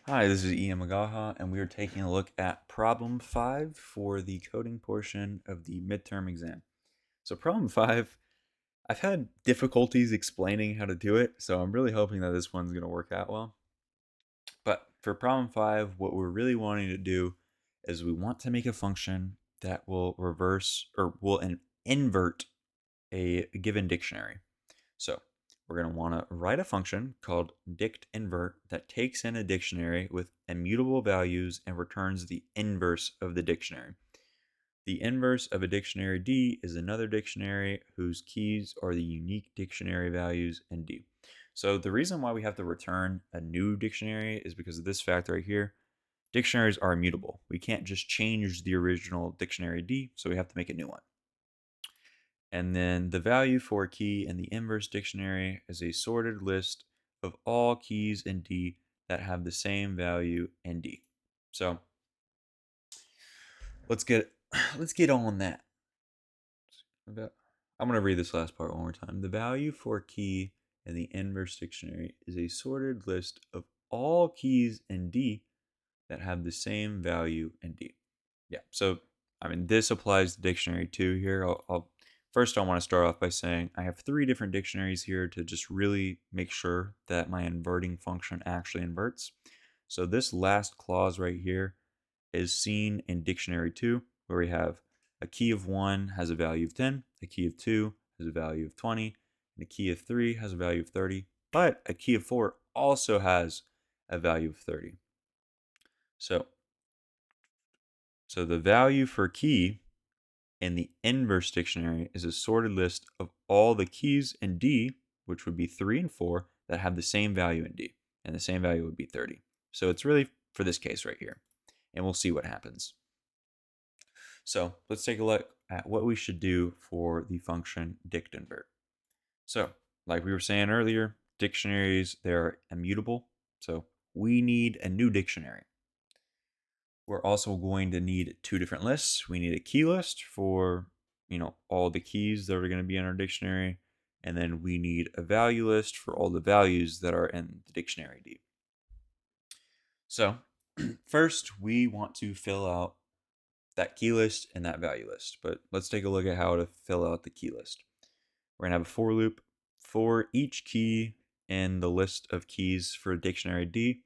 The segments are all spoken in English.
Hi, this is Ian Magaha, and we are taking a look at problem 5 for the coding portion of the midterm exam. So problem 5, I've had difficulties explaining how to do it, so I'm really hoping that this one's going to work out well. But for problem 5, what we're really wanting to do is we want to make a function that will reverse or will invert a given dictionary. So we're going to want to write a function called dictInvert that takes in a dictionary with immutable values and returns the inverse of the dictionary. The inverse of a dictionary D is another dictionary whose keys are the unique dictionary values in D. So the reason why we have to return a new dictionary is because of this fact right here. Dictionaries are immutable. We can't just change the original dictionary D, so we have to make a new one. And then the value for a key in the inverse dictionary is a sorted list of all keys in D that have the same value in D. So let's get let's get on that. I'm gonna read this last part one more time. The value for a key in the inverse dictionary is a sorted list of all keys in D that have the same value in D. Yeah, so I mean, this applies to dictionary too here. First, I want to start off by saying I have 3 different dictionaries here to just really make sure that my inverting function actually inverts. So this last clause right here is seen in dictionary 2, where we have a key of 1 has a value of 10, a key of 2 has a value of 20, and a key of 3 has a value of 30, but a key of 4 also has a value of 30. So, so the value for key in the inverse dictionary is a sorted list of all the keys in D, which would be 3 and 4, that have the same value in D. And the same value would be 30. So it's really for this case right here. And we'll see what happens. So let's take a look at what we should do for the function dictinvert. So, like we were saying earlier, dictionaries, they're immutable. So we need a new dictionary. We're also going to need 2 different lists. We need a key list for, all the keys that are going to be in our dictionary, and then we need a value list for all the values that are in the dictionary D. So, first we want to fill out that key list and that value list. But let's take a look at how to fill out the key list. We're going to have a for loop for each key in the list of keys for dictionary D.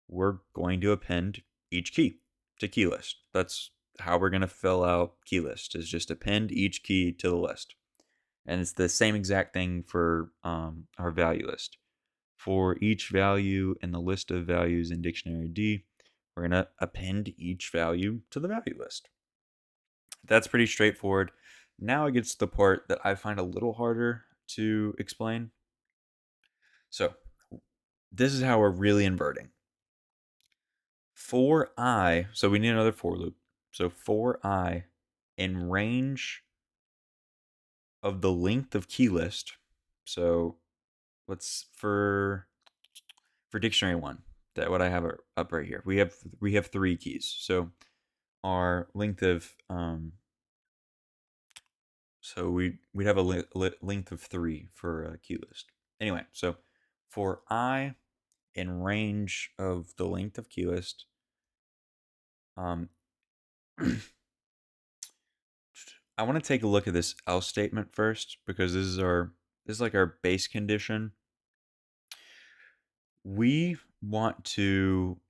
We're going to append each key to key list. That's how we're going to fill out key list, is just append each key to the list. And it's the same exact thing for our value list. For each value in the list of values in dictionary D, we're going to append each value to the value list. That's pretty straightforward. Now it gets to the part that I find a little harder to explain. So this is how we're really inverting. For I, so we need another for loop. So for I in range of the length of key list. So let's for dictionary 1, that what I have up right here. We have 3 keys. So our length of so we'd have a length of 3 for a key list. Anyway, so for I in range of the length of key list, um, I want to take a look at this else statement first, because this is like our base condition. We want to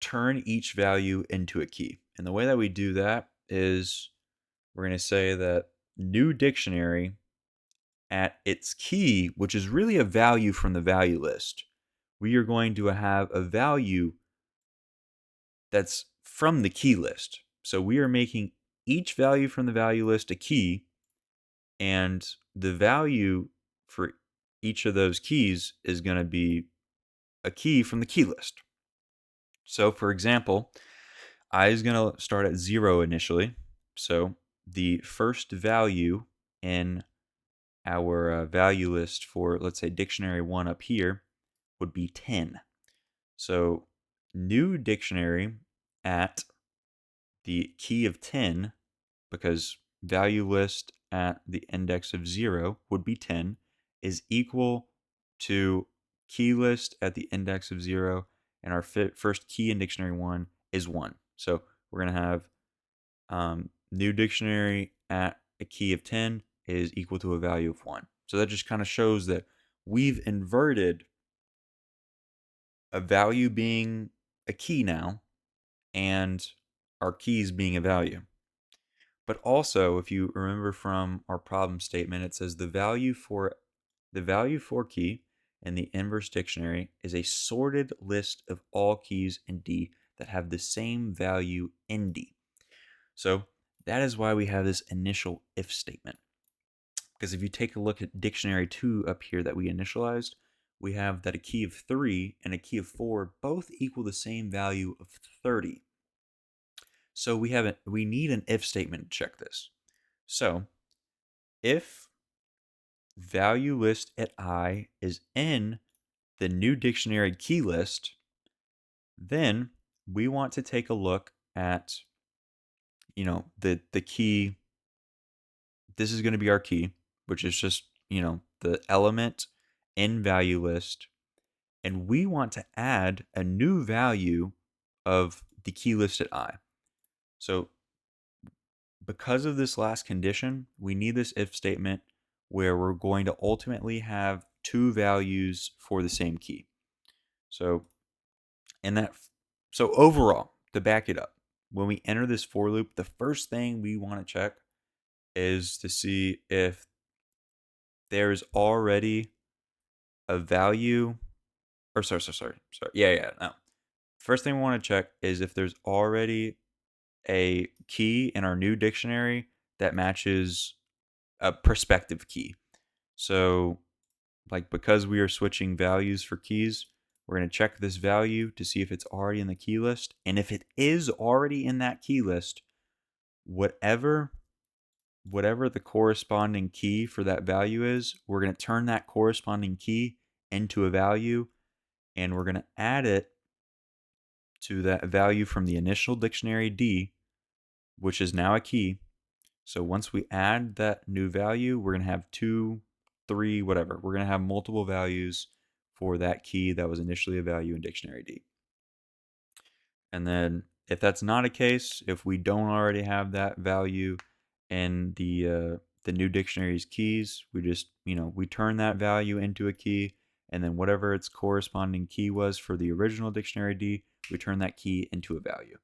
turn each value into a key. And the way that we do that is we're going to say that new dictionary at its key, which is really a value from the value list, we are going to have a value that's from the key list. So we are making each value from the value list a key, and the value for each of those keys is going to be a key from the key list. So for example, I is going to start at 0 initially. So the first value in our value list for, let's say, dictionary 1 up here would be 10. So new dictionary at the key of 10, because value list at the index of 0 would be 10, is equal to key list at the index of 0, and our first key in dictionary 1 is 1. So we're going to have new dictionary at a key of 10 is equal to a value of 1. So that just kind of shows that we've inverted a value being a key now and our keys being a value. But also, if you remember from our problem statement, it says the value for key in the inverse dictionary is a sorted list of all keys in D that have the same value in D. So that is why we have this initial if statement. Because if you take a look at dictionary 2 up here that we initialized, we have that a key of 3 and a key of 4 both equal the same value of 30. So we need an if statement to check this. So if value list at I is in the new dictionary key list, then we want to take a look at, the key. This is going to be our key, which is just, the element in value list. And we want to add a new value of the key list at I. So because of this last condition, we need this if statement where we're going to ultimately have two values for the same key. So overall, to back it up, when we enter this for loop, the first thing we want to check is to see if there's already a value, or sorry. No. First thing we want to check is if there's already a key in our new dictionary that matches a prospective key. So, because we are switching values for keys, we're going to check this value to see if it's already in the key list. And if it is already in that key list, whatever the corresponding key for that value is, we're going to turn that corresponding key into a value, and we're going to add it to that value from the initial dictionary D, which is now a key. So once we add that new value, we're going to have 2, 3, whatever. We're going to have multiple values for that key that was initially a value in dictionary D. And then if that's not a case, if we don't already have that value in the new dictionary's keys, we just, we turn that value into a key, and then whatever its corresponding key was for the original dictionary D, we turn that key into a value.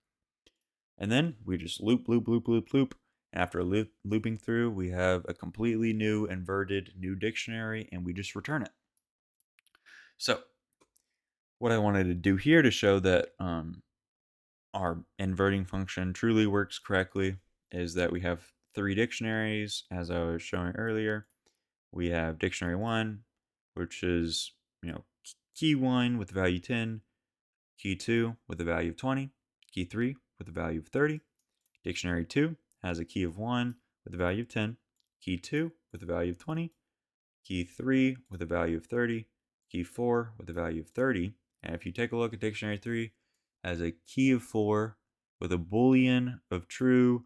And then we just loop. And after looping through, we have a completely new inverted new dictionary, and we just return it. So what I wanted to do here to show that our inverting function truly works correctly is that we have 3 dictionaries, as I was showing earlier. We have dictionary 1, which is, key 1 with the value 10, key 2 with the value of 20, key 3 with the value of 30. Dictionary 2 has a key of 1 with a value of 10, key 2 with a value of 20, key 3 with a value of 30, key 4 with a value of 30. And if you take a look at dictionary 3, has a key of 4 with a boolean of true,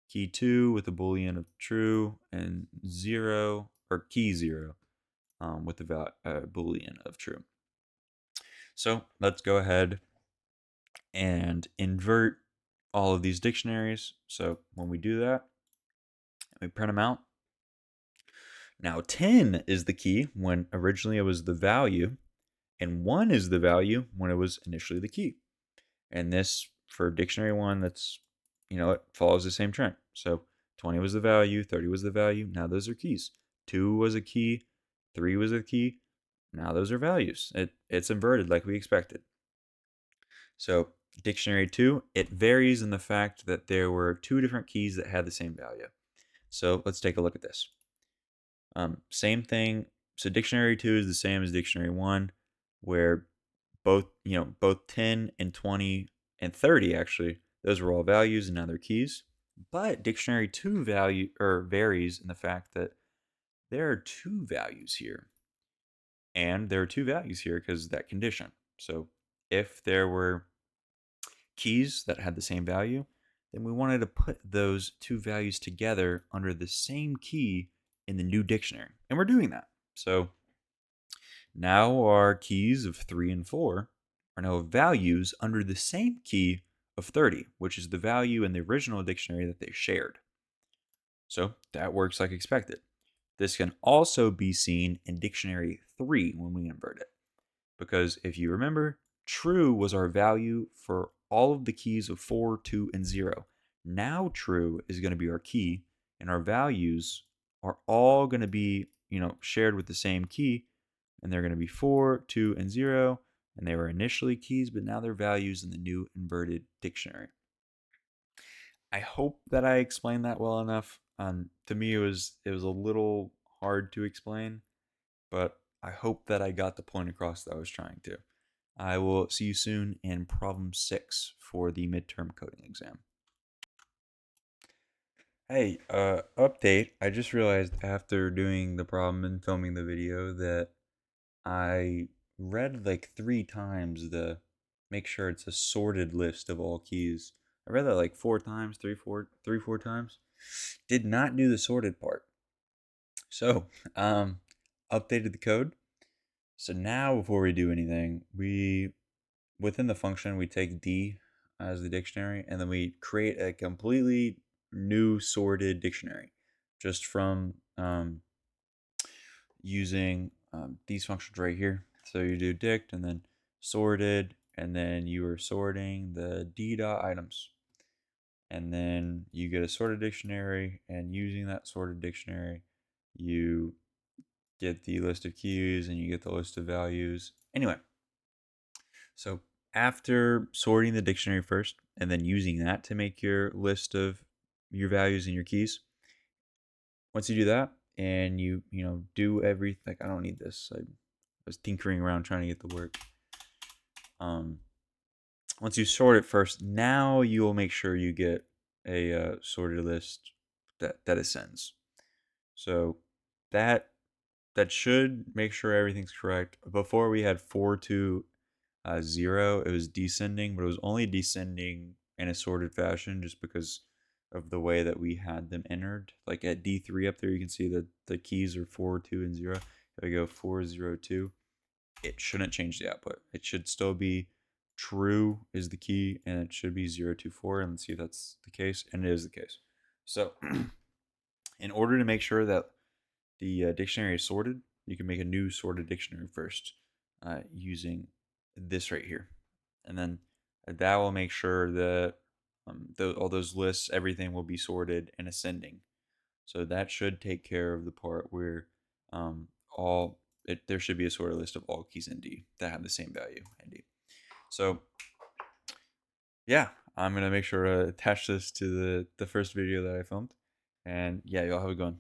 key 2 with a boolean of true, and 0, or key 0 with the boolean of true. So let's go ahead and invert all of these dictionaries. So when we do that, we print them out. Now 10 is the key when originally it was the value, and 1 is the value when it was initially the key. And this, for dictionary 1, that's, it follows the same trend. So 20 was the value, 30 was the value. Now those are keys. 2 was a key, 3 was a key. Now those are values. It's inverted like we expected. So dictionary 2, it varies in the fact that there were 2 different keys that had the same value. So let's take a look at this. Same thing. So dictionary 2 is the same as dictionary 1, where both 10 and 20 and 30, actually, those were all values and now they're keys. But dictionary 2 varies in the fact that there are 2 values here. And there are 2 values here because of that condition. So if there were keys that had the same value, then we wanted to put those 2 values together under the same key in the new dictionary. And we're doing that. So now our keys of 3 and 4 are now values under the same key of 30, which is the value in the original dictionary that they shared. So that works like expected. This can also be seen in dictionary 3 when we invert it. Because if you remember, true was our value for all of the keys of 4, 2, and 0. Now true is going to be our key, and our values are all going to be, shared with the same key, and they're going to be 4, 2, and 0, and they were initially keys, but now they're values in the new inverted dictionary. I hope that I explained that well enough. To me, it was a little hard to explain, but I hope that I got the point across that I was trying to. I will see you soon in problem 6 for the midterm coding exam. Hey, update. I just realized after doing the problem and filming the video that I read like 3 times the make sure it's a sorted list of all keys. I read that like 4 times, four times. Did not do the sorted part. So, updated the code. So now before we do anything, within the function we take D as the dictionary and then we create a completely new sorted dictionary just from using these functions right here. So you do dict and then sorted, and then you are sorting the D dot items. And then you get a sorted dictionary, and using that sorted dictionary, you get the list of keys and you get the list of values. Anyway, so after sorting the dictionary first and then using that to make your list of your values and your keys, once you do that and you do everything, like I don't need this. I was tinkering around trying to get the work. Once you sort it first, now you will make sure you get a sorted list that ascends. So that that should make sure everything's correct. Before we had 4 to 0, it was descending, but it was only descending in a sorted fashion just because of the way that we had them entered. Like at D3 up there, you can see that the keys are 4, 2, and 0. If I go 4, 0, 2, it shouldn't change the output. It should still be true is the key, and it should be 0, 2, 4. And let's see if that's the case, and it is the case. So in order to make sure that the dictionary is sorted, you can make a new sorted dictionary first using this right here. And then that will make sure that all those lists, everything will be sorted and ascending. So that should take care of the part where there should be a sorted list of all keys in D that have the same value in D. So yeah, I'm gonna make sure to attach this to the first video that I filmed. And yeah, y'all have a good one.